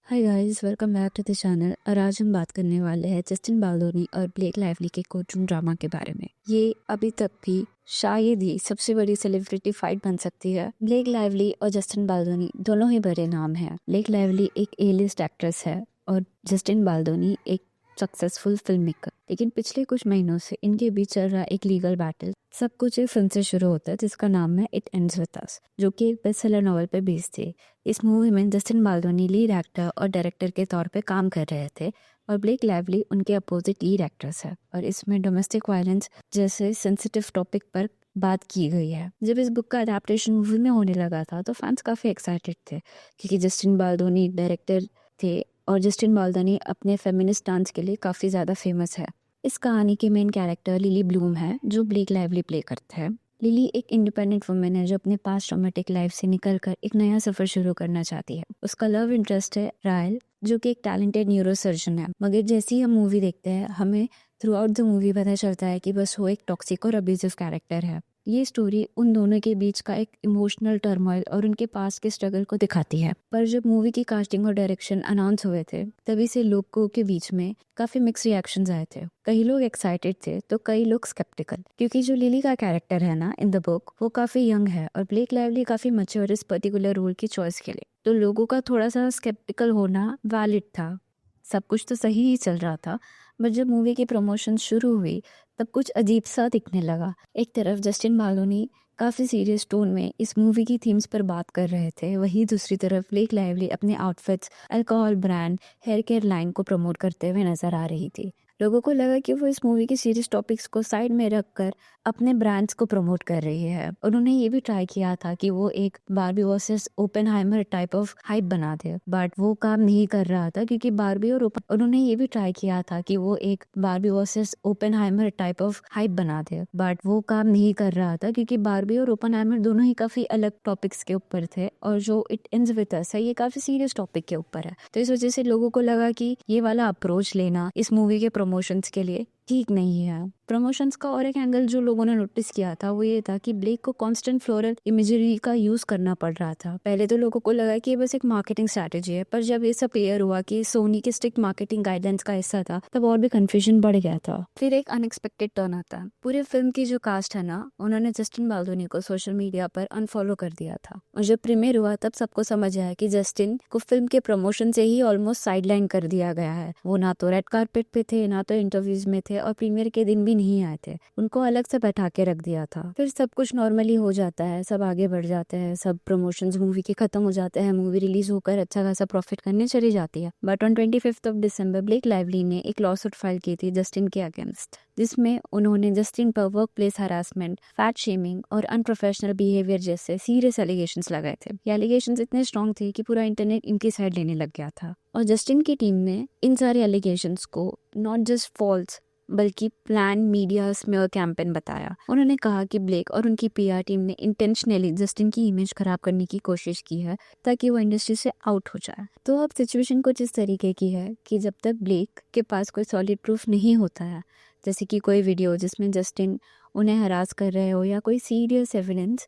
Hi guys, welcome back to the channel. और आज हम बात करने वाले हैं जस्टिन बाल्दोनी और ब्लेक लाइवली के कोर्टरूम ड्रामा के बारे में। ये अभी तक की शायद ही सबसे बड़ी सेलिब्रिटी फाइट बन सकती है। ब्लेक लाइवली और जस्टिन बाल्दोनी दोनों ही बड़े नाम हैं। ब्लेक लाइवली एक ए-लिस्ट एक्ट्रेस है और जस्टिन बाल्दोनी एक सक्सेसफुल फिल्म मेकर। लेकिन पिछले कुछ महीनों से इनके बीच चल रहा एक लीगल बैटल। सब कुछ एक फिल्म से शुरू होता है जिसका नाम है इट एंड्स विद अस, जो कि एक बेस्ट सेलर नॉवल पे बेस्ड थी। इस मूवी में जस्टिन बाल्दोनी लीड एक्टर और डायरेक्टर के तौर पे काम कर रहे थे और ब्लेक लाइवली उनके अपोजिट लीड एक्ट्रेस है। और इसमें डोमेस्टिक वायलेंस जैसे सेंसिटिव टॉपिक पर बात की गई है। जब इस बुक का अडेप्टेशन मूवी में होने लगा था तो फैंस काफ़ी एक्साइटेड थे क्योंकि जस्टिन बाल्दोनी डायरेक्टर थे और जस्टिन बाल्दोनी अपने फेमिनिस्ट डांस के लिए काफ़ी ज़्यादा फेमस है। इस कहानी के मेन कैरेक्टर लिली ब्लूम है जो ब्लेक लाइवली प्ले करते हैं। लिली एक इंडिपेंडेंट वुमेन है जो अपने पास्ट ट्रॉमेटिक लाइफ से निकलकर एक नया सफर शुरू करना चाहती है। उसका लव इंटरेस्ट है रायल, जो कि एक टैलेंटेड न्यूरोसर्जन है। मगर जैसे ही हम मूवी देखते हैं हमें थ्रू आउट द मूवी पता चलता है कि बस वो एक टॉक्सिक और अब्यूजिव कैरेक्टर है। ये स्टोरी उन दोनों के बीच का एक इमोशनल टर्मोइल और उनके पास के स्ट्रगल को दिखाती है। पर जब मूवी की कास्टिंग और डायरेक्शन अनाउंस हुए थे तभी से लोगों के बीच में काफी मिक्स रिएक्शंस आए थे। कई लोग एक्साइटेड थे तो कई लोग स्केप्टिकल, क्योंकि जो लिली का कैरेक्टर है ना इन द बुक वो काफी यंग है और ब्लेक लाइवली काफी मैच्योर इस पर्टिकुलर रोल की चॉइस के लिए। तो लोगों का थोड़ा सा स्केप्टिकल होना वैलिड था। सब कुछ तो सही ही चल रहा था, बट जब मूवी की प्रमोशन शुरू हुई तब कुछ अजीब सा दिखने लगा। एक तरफ जस्टिन बाल्दोनी काफ़ी सीरियस टोन में इस मूवी की थीम्स पर बात कर रहे थे, वहीं दूसरी तरफ ब्लेक लाइवली अपने outfits, alcohol brand, hair care line को प्रमोट करते हुए नजर आ रही थी। लोगों को लगा कि वो इस मूवी की सीरियस टॉपिक्स को साइड में रखकर अपने ब्रांड्स को प्रमोट कर रही है। उन्होंने ये भी ट्राई किया था कि वो एक Barbie versus Oppenheimer type of hype बना दे, बट वो काम नहीं कर रहा था क्योंकि बारबी और उन्होंने ये भी ट्राई किया था कि वो एक Barbie versus Oppenheimer type of hype बना दे, बट वो काम नहीं कर रहा था क्योंकि बारबी और ओपेनहाइमर दोनों ही काफी अलग टॉपिक्स के ऊपर थे और जो इट एंड्स विद अस है ये काफी सीरियस टॉपिक के ऊपर है। तो इस वजह से लोगों को लगा कि ये वाला अप्रोच लेना इस मूवी के प्रमोशंस के लिए ठीक नहीं है। प्रमोशंस का और एक एंगल जो लोगों ने नोटिस किया था वो ये था कि ब्लेक को कांस्टेंट फ्लोरल इमेजरी का यूज करना पड़ रहा था। पहले तो लोगों को लगा कि ये बस एक मार्केटिंग स्ट्रैटेजी है, पर जब ये सब क्लियर हुआ कि सोनी के स्ट्रिक्ट मार्केटिंग गाइडलाइंस का हिस्सा था तब और भी कंफ्यूजन बढ़ गया था। फिर एक अनएक्सपेक्टेड टर्न आता है। पूरे फिल्म की जो कास्ट है ना, उन्होंने जस्टिन बाल्दोनी को सोशल मीडिया पर अनफॉलो कर दिया था और जब प्रीमियर हुआ तब सबको समझ आया कि जस्टिन को फिल्म के प्रमोशन से ही ऑलमोस्ट साइडलाइन कर दिया गया है। वो ना तो रेड कार्पेट पे थे, ना तो इंटरव्यूज में थे और प्रीमियर के दिन भी नहीं आए थे। उनको अलग से बैठा के रख दिया था। फिर सब कुछ नॉर्मली हो जाता है, सब आगे बढ़ जाते हैं, सब प्रमोशंस मूवी के खत्म हो जाते हैं, मूवी रिलीज होकर अच्छा खासा प्रॉफिट करने चली जाती है। But on 25 December Blake Lively ने एक लॉसूट फाइल की थी जस्टिन के अगेंस्ट, जिसमें उन्होंने जस्टिन पर work place harassment, fat shaming और अनप्रोफेशनल बिहेवियर जैसे सीरियस एलिगेशंस लगाए थे। ये एलिगेशंस इतने स्ट्रॉन्ग थे कि पूरा इंटरनेट इनकी साइड लेने लग गया था और जस्टिन की टीम ने इन सारे एलिगेशंस को नॉट जस्ट फॉल्स बल्कि प्लान मीडिया स्मेयर कैंपेन बताया। उन्होंने कहा कि ब्लेक और उनकी पीआर टीम ने इंटेंशनली जस्टिन की इमेज खराब करने की कोशिश की है ताकि वो इंडस्ट्री से आउट हो जाए। तो अब सिचुएशन कुछ इस तरीके की है कि जब तक ब्लेक के पास कोई सॉलिड प्रूफ नहीं होता है, जैसे कि कोई वीडियो जिसमें जस्टिन उन्हें हरास कर रहे हो या कोई सीरियस एविडेंस,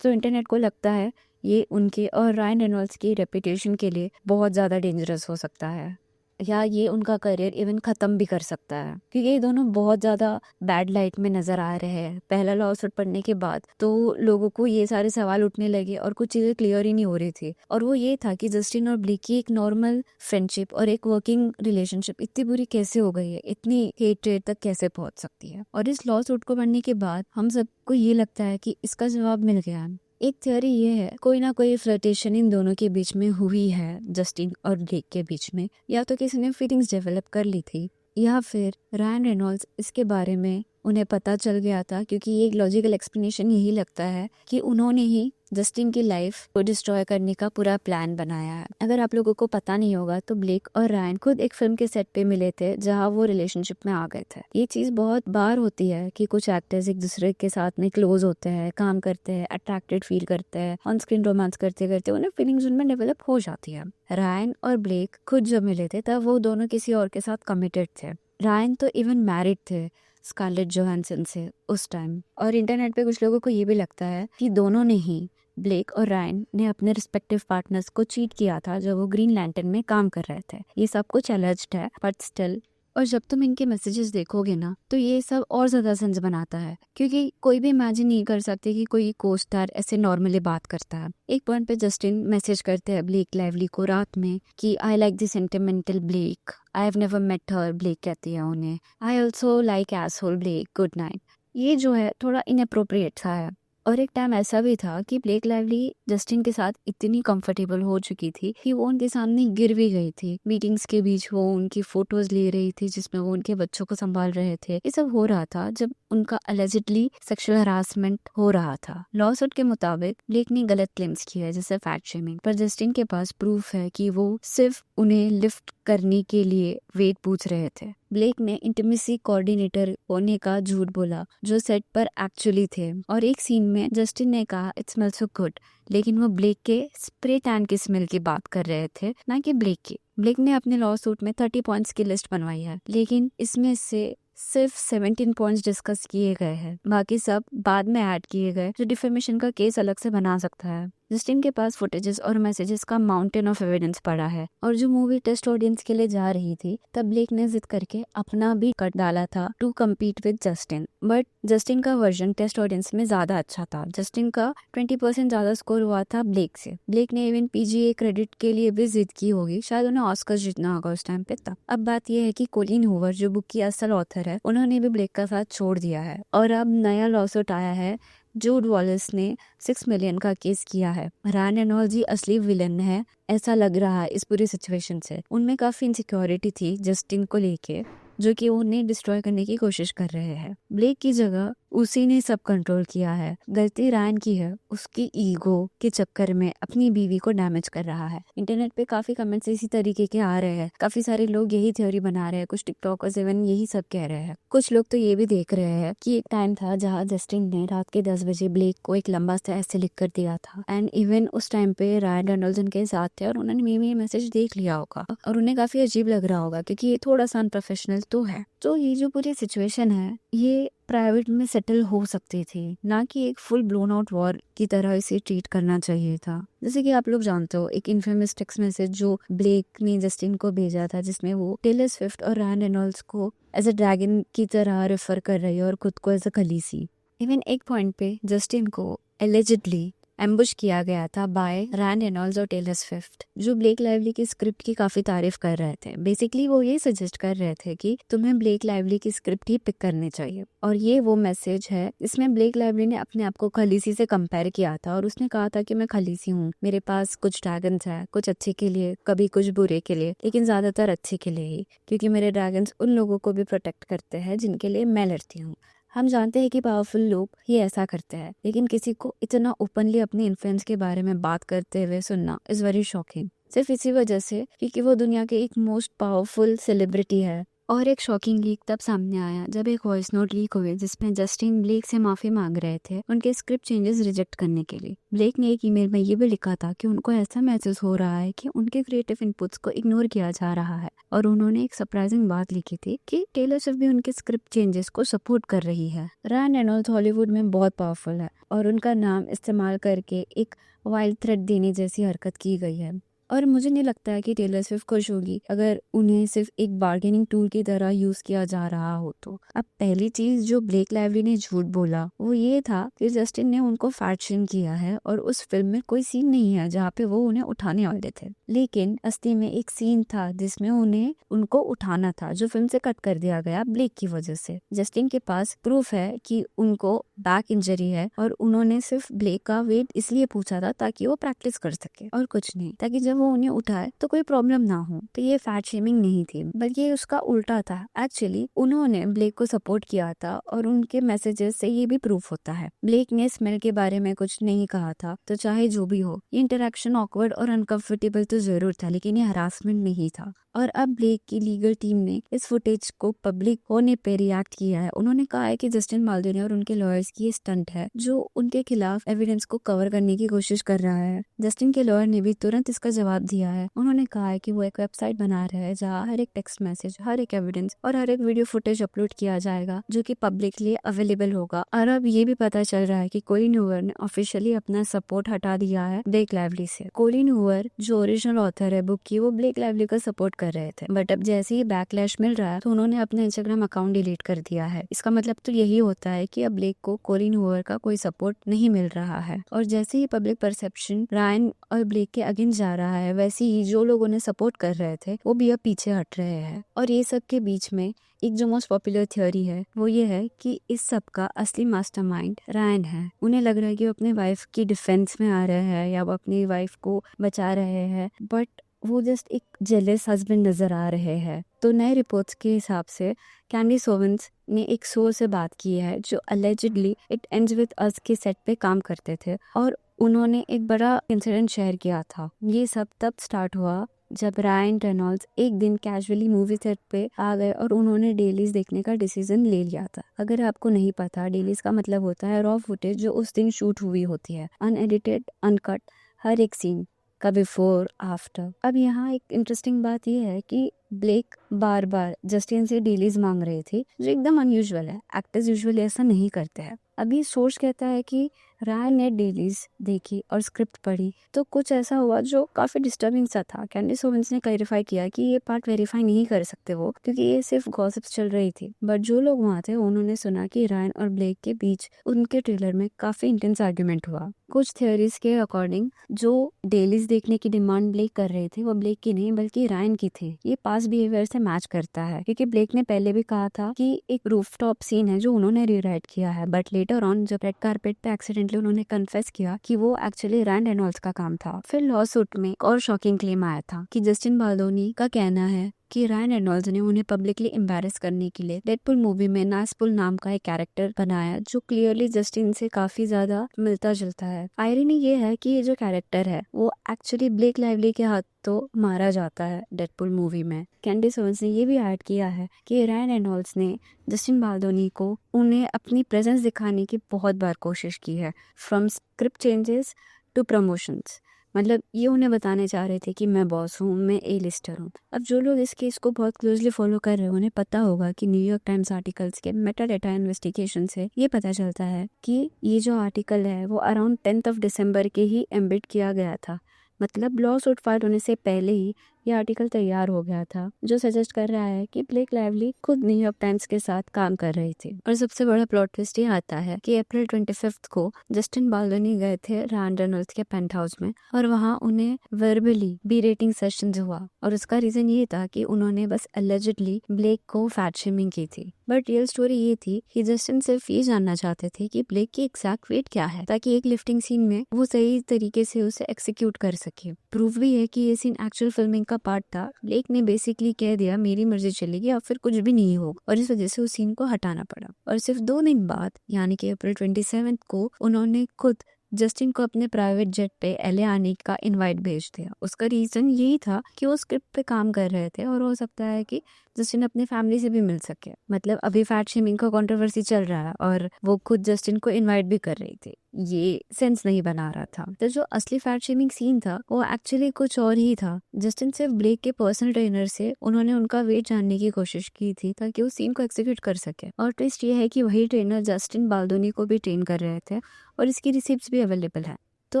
तो इंटरनेट को लगता है ये उनके और रायन रेनॉल्ड्स की रेपुटेशन के लिए बहुत ज़्यादा डेंजरस हो सकता है या ये उनका करियर इवन ख़त्म भी कर सकता है, क्योंकि ये दोनों बहुत ज़्यादा बैड लाइट में नज़र आ रहे हैं। पहला लॉसूट पढ़ने के बाद तो लोगों को ये सारे सवाल उठने लगे और कुछ चीज़ें क्लियर ही नहीं हो रही थी। और वो ये था कि जस्टिन और ब्लेक की एक नॉर्मल फ्रेंडशिप और एक वर्किंग रिलेशनशिप इतनी बुरी कैसे हो गई है, इतनी हेट्रेड तक कैसे पहुंच सकती है। और इस लॉसूट को पढ़ने के बाद हम सबको ये लगता है कि इसका जवाब मिल गया। एक थ्योरी ये है कोई ना कोई फ्लर्टेशन इन दोनों के बीच में हुई है, जस्टिन और ब्लेक के बीच में, या तो किसी ने फीलिंग्स डेवलप कर ली थी या फिर रायन रेनॉल्ड्स इसके बारे में उन्हें पता चल गया था, क्योंकि ये एक लॉजिकल एक्सप्लेनेशन यही लगता है कि उन्होंने ही जस्टिन की लाइफ को डिस्ट्रॉय करने का पूरा प्लान बनाया है। अगर आप लोगों को पता नहीं होगा तो ब्लेक और रायन खुद एक फिल्म के सेट पे मिले थे जहां वो रिलेशनशिप में आ गए थे। ये चीज बहुत बार होती है कि कुछ एक्टर्स एक दूसरे के साथ में क्लोज होते हैं, काम करते हैं, अट्रैक्टेड फील करते हैं, ऑन स्क्रीन रोमांस करते करते उन्हें फीलिंग्स उनमें डेवलप हो जाती है। रायन और ब्लेक खुद जब मिले थे तब वो दोनों किसी और के साथ कमिटेड थे। रायन तो इवन मैरिड थे स्कारलेट जोहानसन से उस टाइम। और इंटरनेट पे कुछ लोगों को ये भी लगता है कि दोनों ने ही ब्लेक और रायन ने अपने रिस्पेक्टिव पार्टनर्स को चीट किया था जब वो ग्रीन लैंटर्न में काम कर रहे थे। ये सब कुछ एलिज्ड है बट स्टिल। और जब तुम इनके मैसेजेस देखोगे ना तो ये सब और ज्यादा सेंस बनाता है, क्योंकि कोई भी इमेजिन नहीं कर सकते कि कोई को स्टार ऐसे नॉर्मली बात करता है। एक पॉइंट पे जस्टिन मैसेज करते हैं ब्लेक लाइवली को रात में कि I like the sentimental Blake, I have never met her. Blake कहती है उन्हें I also like asshole Blake, good night. ये जो है थोड़ा इनअप्रोप्रिएट सा है। और एक टाइम ऐसा भी था कि ब्लेक लाइवली जस्टिन के साथ इतनी कंफर्टेबल हो चुकी थी कि वो उनके सामने गिर भी गई थी। मीटिंग्स के बीच वो उनकी फोटोज ले रही थी जिसमें वो उनके बच्चों को संभाल रहे थे। ये सब हो रहा था जब उनका अलेजिडली सेक्सुअल हरासमेंट हो रहा था। लॉ सूट के मुताबिक ब्लेक ने गलत क्लेम्स किए जैसे फैट शेमिंग, पर जस्टिन के पास प्रूफ है कि वो सिर्फ उन्हें लिफ्ट करने के लिए वेट पूछ रहे थे। ब्लेक ने इंटीमेसी कोऑर्डिनेटर होने का झूठ बोला जो सेट पर एक्चुअली थे। और एक सीन में जस्टिन ने कहा इट स्मेल्स सो गुड, लेकिन वो ब्लेक के स्प्रे टैन की स्मेल की बात कर रहे थे, ना कि ब्लेक की। ब्लेक ने अपने लॉ सूट में 30 पॉइंट्स की लिस्ट बनवाई है, लेकिन इसमें से सिर्फ 17 पॉइंट्स डिस्कस किए गए हैं, बाकी सब बाद में ऐड किए गए जो डिफेमेशन का केस अलग से बना सकता है। जस्टिन के पास फुटेजेस और मैसेजेस का माउंटेन ऑफ एविडेंस पड़ा है। और जो मूवी टेस्ट ऑडियंस के लिए जा रही थी तब ब्लेक ने जिद करके अपना भी कट डाला था to compete with Justin, but Justin का वर्जन टेस्ट ऑडियंस में ज्यादा अच्छा था। जस्टिन का 20% ज्यादा स्कोर हुआ था ब्लेक से। ब्लेक ने इवन पीजीए क्रेडिट के लिए भी जिद की होगी, शायद उन्हें ऑस्कर जीतना होगा उस टाइम पे तब। अब बात यह है कि कोलिन हूवर जो बुक की असल ऑथर है, उन्होंने भी ब्लेक का साथ छोड़ दिया है और अब नया लॉसूट आया है। जूड वॉलिस ने 6 मिलियन का केस किया है। रायन रेनॉल्ड्स जी असली विलन है ऐसा लग रहा है इस पूरी सिचुएशन से। उनमें काफी इनसिक्योरिटी थी जस्टिन को लेके, जो कि उन्हें डिस्ट्रॉय करने की कोशिश कर रहे हैं। ब्लेक की जगह उसी ने सब कंट्रोल किया है। गलती रायन की है, उसकी ईगो के चक्कर में अपनी बीवी को डैमेज कर रहा है। इंटरनेट पे काफी कमेंट्स इसी तरीके के आ रहे हैं, काफी सारे लोग यही थ्योरी बना रहे हैं, कुछ टिकटॉकर्स इवन यही सब कह रहे हैं। कुछ लोग तो ये भी देख रहे हैं कि एक टाइम था जहाँ जस्टिन ने रात के 10 बजे ब्लेक को एक लंबा सा ऐसे लिख कर दिया था, एंड इवन उस टाइम पे रायन रेनॉल्ड्स उनके साथ थे और उन्होंने मे ये मैसेज देख लिया होगा और उन्हें काफी अजीब लग रहा होगा क्योंकि ये थोड़ा सा अनप्रोफेशनल तो है। तो ये जो पूरी सिचुएशन है ये प्राइवेट में सेटल हो सकती थी, ना कि एक फुल ब्लोन आउट वॉर की तरह इसे ट्रीट करना चाहिए था। जैसे कि आप लोग जानते हो एक इन्फेमस टेक्स्ट मैसेज जो ब्लेक ने जस्टिन को भेजा था जिसमें वो टेलर स्विफ्ट और रायन रेनॉल्ड्स को एज अ ड्रैगन की तरह रेफर कर रही है और खुद को एज अ खलीसी। इवन एक पॉइंट पे जस्टिन को एलिजिडली एम्बुश किया गया था बाय रायन रेनॉल्ड्स और टेलर स्विफ्ट, जो ब्लेक लाइवली की स्क्रिप्ट की काफी तारीफ कर रहे थे। बेसिकली वो ये सजेस्ट कर रहे थे कि तुम्हें ब्लेक लाइवली की स्क्रिप्ट ही पिक करनी चाहिए। और ये वो मैसेज है इसमें ब्लेक लाइवली ने अपने आप को खलीसी से कंपेयर किया था और उसने कहा था कि मैं खलीसी हूँ, मेरे पास कुछ ड्रैगन्स है, कुछ अच्छे के लिए कभी कुछ बुरे के लिए, लेकिन ज्यादातर अच्छे के लिए ही, क्योंकि मेरे ड्रैगन्स उन लोगों को भी प्रोटेक्ट करते हैं जिनके लिए मैं लड़ती हूँ। हम जानते हैं कि पावरफुल लोग ही ऐसा करते हैं, लेकिन किसी को इतना ओपनली अपने इन्फ्लुएंस के बारे में बात करते हुए सुनना इज वेरी शॉकिंग, सिर्फ इसी वजह से क्योंकि वो दुनिया के एक मोस्ट पावरफुल सेलिब्रिटी है। और एक शॉकिंग लीक तब सामने आया जब एक वॉइस नोट लीक हुए जिसमें जस्टिन ब्लेक से माफी मांग रहे थे उनके स्क्रिप्ट चेंजेस रिजेक्ट करने के लिए। ब्लेक ने एक ईमेल में ये भी लिखा था कि उनको ऐसा महसूस हो रहा है कि उनके क्रिएटिव इनपुट्स को इग्नोर किया जा रहा है, और उन्होंने एक सरप्राइजिंग बात लिखी थी कि टेलर स्विफ्ट भी उनके स्क्रिप्ट चेंजेस को सपोर्ट कर रही है। रायन रेनॉल्ड्स हॉलीवुड में बहुत पावरफुल है और उनका नाम इस्तेमाल करके एक वाइल्ड थ्रेट देने जैसी हरकत की गई है, और मुझे नहीं लगता है कि टेलर स्विफ्ट खुश होगी अगर उन्हें सिर्फ एक बार्गेनिंग टूल की तरह यूज किया जा रहा हो तो। अब पहली चीज जो ब्लेक लाइवली ने झूठ बोला वो ये था कि जस्टिन ने उनको फैट शेम किया है और उस फिल्म में कोई सीन नहीं है जहाँ पे वो उन्हें उठाने वाले थे, लेकिन असली में एक सीन था जिसमें उन्हें उनको उठाना था जो फिल्म से कट कर दिया गया ब्लेक की वजह से। जस्टिन के पास प्रूफ है कि उनको बैक इंजरी है और उन्होंने सिर्फ ब्लेक का वेट इसलिए पूछा था ताकि वो प्रैक्टिस कर सके और कुछ नहीं, ताकि जब वो उन्हें उठाए तो कोई प्रॉब्लम ना हो। तो ये फैट शेमिंग नहीं थी बल्कि उसका उल्टा था। एक्चुअली उन्होंने ब्लेक को सपोर्ट किया था और उनके मैसेजेस से ये भी प्रूफ होता है। ब्लेक ने स्मेल के बारे में कुछ नहीं कहा था, तो चाहे जो भी हो ये इंटरेक्शन ऑकवर्ड और अनकंफर्टेबल तो जरूर था, लेकिन ये हरासमेंट नहीं था। और अब ब्लेक की लीगल टीम ने इस फुटेज को पब्लिक होने पे रिएक्ट किया है। उन्होंने कहा है कि जस्टिन बाल्डोनी और उनके लॉयर्स की ये स्टंट है जो उनके खिलाफ एविडेंस को कवर करने की कोशिश कर रहा है। जस्टिन के लॉयर ने भी तुरंत इसका जवाब दिया है। उन्होंने कहा है कि वो एक वेबसाइट बना रहा है जहाँ हर एक टेक्स्ट मैसेज, हर एक एविडेंस और हर एक वीडियो फुटेज अपलोड किया जाएगा जो कि पब्लिकली अवेलेबल होगा। और अब ये भी पता चल रहा है कि कोलिन हूवर ने ऑफिशियली अपना सपोर्ट हटा दिया है ब्लेक लाइवली से। कोलिन हूवर जो ओरिजिनल ऑथर है बुक की, वो ब्लेक लाइवली का सपोर्ट कर रहे थे, बट अब जैसे ही बैकलैश मिल रहा है तो उन्होंने अपना इंस्टाग्राम अकाउंट डिलीट कर दिया है। इसका मतलब तो यही होता है कि अब ब्लेक को कोलिन हूवर का कोई सपोर्ट नहीं मिल रहा है। और जैसे ही पब्लिक परसेप्शन रायन और ब्लेक के अगेंस्ट जा रहा है, वैसे ही जो लोग उन्हें सपोर्ट कर रहे थे वो भी अब पीछे हट रहे हैं। और ये सब के बीच में एक जो मोस्ट पॉपुलर थ्योरी है वो ये है कि इस सब का असली मास्टरमाइंड रायन है। उन्हें लग रहा है कि वो अपने वाइफ की डिफेंस में आ रहे हैं या वो अपनी वाइफ को बचा रहे हैं, बट वो जस्ट एक जेलस हस्बैंड नजर आ रहे हैं। तो नए रिपोर्ट्स के हिसाब से कैंडिस ओवेंस ने एक सोर्स से बात की है जो allegedly it ends with us के सेट पे काम करते थे और उन्होंने एक बड़ा इंसिडेंट शेयर किया था। ये सब तब स्टार्ट हुआ जब रायन रेनॉल्ड्स एक दिन कैजुअली मूवी सेट पे आ गए और उन्होंने डेलीज देखने का डिसीजन ले लिया था। अगर आपको नहीं पता, डेलीज का मतलब होता है रॉ फुटेज जो उस दिन शूट हुई होती है, अनएडिटेड, अनकट, हर एक सीन का बिफोर आफ्टर। अब यहाँ एक इंटरेस्टिंग बात यह है कि ब्लेक बार बार जस्टिन से डेलीज मांग रहे थे जो एकदम अनयूजुअल है। एक्टर्स यूजुअली ऐसा नहीं करते हैं। अभी सोर्स कहता है कि रायन ने डेलीज देखी और स्क्रिप्ट पढ़ी तो कुछ ऐसा हुआ जो काफी डिस्टर्बिंग सा था। कैंडिस ओवेंस ने क्लैरिफाई किया कि ये पार्ट वेरीफाई नहीं कर सकते वो, क्योंकि ये सिर्फ गॉसिप्स चल रही थी। बट जो लोग वहाँ थे उन्होंने सुना कि रायन और ब्लेक के बीच उनके ट्रेलर में काफी इंटेंस आर्ग्यूमेंट हुआ। कुछ थ्योरीज के अकॉर्डिंग जो डेलीज देखने की डिमांड ब्लेक कर रहे थे वो ब्लेक की नहीं बल्कि रायन की थी। ये पास्ट बिहेवियर से मैच करता है क्योंकि ब्लेक ने पहले भी कहा था कि एक रूफटॉप सीन है जो उन्होंने रीराइट किया है, बट लेटर ऑन जब रेड कारपेट पे एक्सीडेंटली उन्होंने कन्फेस किया कि वो एक्चुअली रायन रेनॉल्ड्स का काम था। फिर लॉ सूट में एक और शॉकिंग क्लेम आया था कि जस्टिन बाल्डोनी का कहना है कि रायन रेनॉल्ड्स ने उन्हें पब्लिकली एम्बैरेस करने के लिए डेडपूल मूवी में नासपुल नाम का एक कैरेक्टर बनाया जो क्लियरली जस्टिन से काफी ज्यादा मिलता जुलता है। आयरनी ये है कि ये जो कैरेक्टर है वो एक्चुअली ब्लेक लाइवली के हाथ तो मारा जाता है डेडपूल मूवी में। कैंडिस ओवेंस ने ये भी ऐड किया है कि रायन रेनॉल्ड्स ने जस्टिन बाल्डोनी को उन्हें अपनी प्रेजेंस दिखाने की बहुत बार कोशिश की है, from script changes to promotions. मतलब ये उन्हें बताने चाह रहे थे कि मैं बॉस हूँ, मैं ए लिस्टर हूँ। अब जो लोग इस केस को बहुत क्लोजली फॉलो कर रहे हैं उन्हें पता होगा कि न्यूयॉर्क टाइम्स आर्टिकल्स के मेटा डेटा इन्वेस्टिगेशन से ये पता चलता है कि ये जो आर्टिकल है वो अराउंड 10 दिसंबर के ही एम्बिट किया गया था। मतलब लॉ सूट फाइल होने से पहले ही ये आर्टिकल तैयार हो गया था जो सजेस्ट कर रहा है कि ब्लेक लाइवली खुद न्यूयॉर्क टाइम्स के साथ काम कर रहे थे। और सबसे बड़ा प्लॉट ट्विस्ट ये आता है कि अप्रैल 25 को जस्टिन बाल्डोनी गए थे रायन रेनॉल्ड्स के पेंट हाउस में और वहाँ उन्हें वर्बली बी-रेटिंग सेशन हुआ और उसका रीजन ये था कि उन्होंने बस अलेजिडली ब्लेक को फैट शेमिंग की थी। बट रियल स्टोरी ये थी कि जस्टिन सिर्फ ये जानना चाहते थे कि ब्लेक की एग्जैक्ट वेट क्या है ताकि एक लिफ्टिंग सीन में वो सही तरीके से उसे एक्सिक्यूट कर सके। प्रूफ भी है कि ये सीन एक्चुअल फिल्मिंग का पार्ट था। ब्लेक ने बेसिकली कह दिया मेरी मर्जी चलेगी या फिर कुछ भी नहीं होगा और इस वजह से उस सीन को हटाना पड़ा। और सिर्फ 2 दिन बाद यानी कि अप्रैल 27 को उन्होंने खुद जस्टिन को अपने प्राइवेट जेट पे एलए आने का इनवाइट भेज दिया। उसका रीजन यही था कि वो स्क्रिप्ट पे काम कर रहे थे और हो सकता है कि जस्टिन अपने फैमिली से भी मिल सके। मतलब अभी फैट शेमिंग का कंट्रोवर्सी चल रहा है और वो खुद जस्टिन को इनवाइट भी कर रही थी। ये सेंस नहीं बना रहा था। तो जो असली फैट शेमिंग सीन था वो एक्चुअली कुछ और ही था। जस्टिन सिर्फ ब्लेक के पर्सनल ट्रेनर से उन्होंने उनका वेट जानने की कोशिश की थी ताकि उस सीन को एक्सिक्यूट कर सके। और ट्विस्ट ये है कि वही ट्रेनर जस्टिन बाल्डोनी को भी ट्रेन कर रहे थे और इसकी रिसिप्ट्स भी अवेलेबल है। तो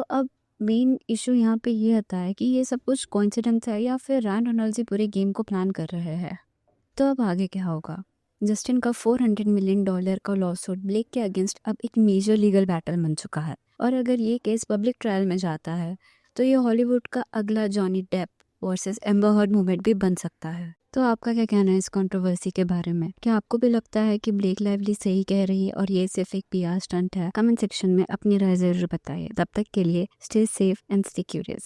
अब मेन इशू यहाँ पे ये आता है कि ये सब कुछ कोइंसिडेंस है या फिर रायन रेनॉल्ड्स ही पूरे गेम को प्लान कर रहे हैं। तो अब आगे क्या होगा? जस्टिन का $400 मिलियन का लॉसूट ब्लेक के अगेंस्ट अब एक मेजर लीगल बैटल बन चुका है और अगर ये केस पब्लिक ट्रायल में जाता है तो ये हॉलीवुड का अगला Johnny Depp versus Amber Heard movement भी बन सकता है। तो आपका क्या कहना है इस कंट्रोवर्सी के बारे में? क्या आपको भी लगता है कि ब्लेक लाइवली सही कह रही है और ये सिर्फ एक पीआर स्टंट है? कमेंट सेक्शन में अपनी राय जरूर बताइए। तब तक के लिए stay safe and stay curious.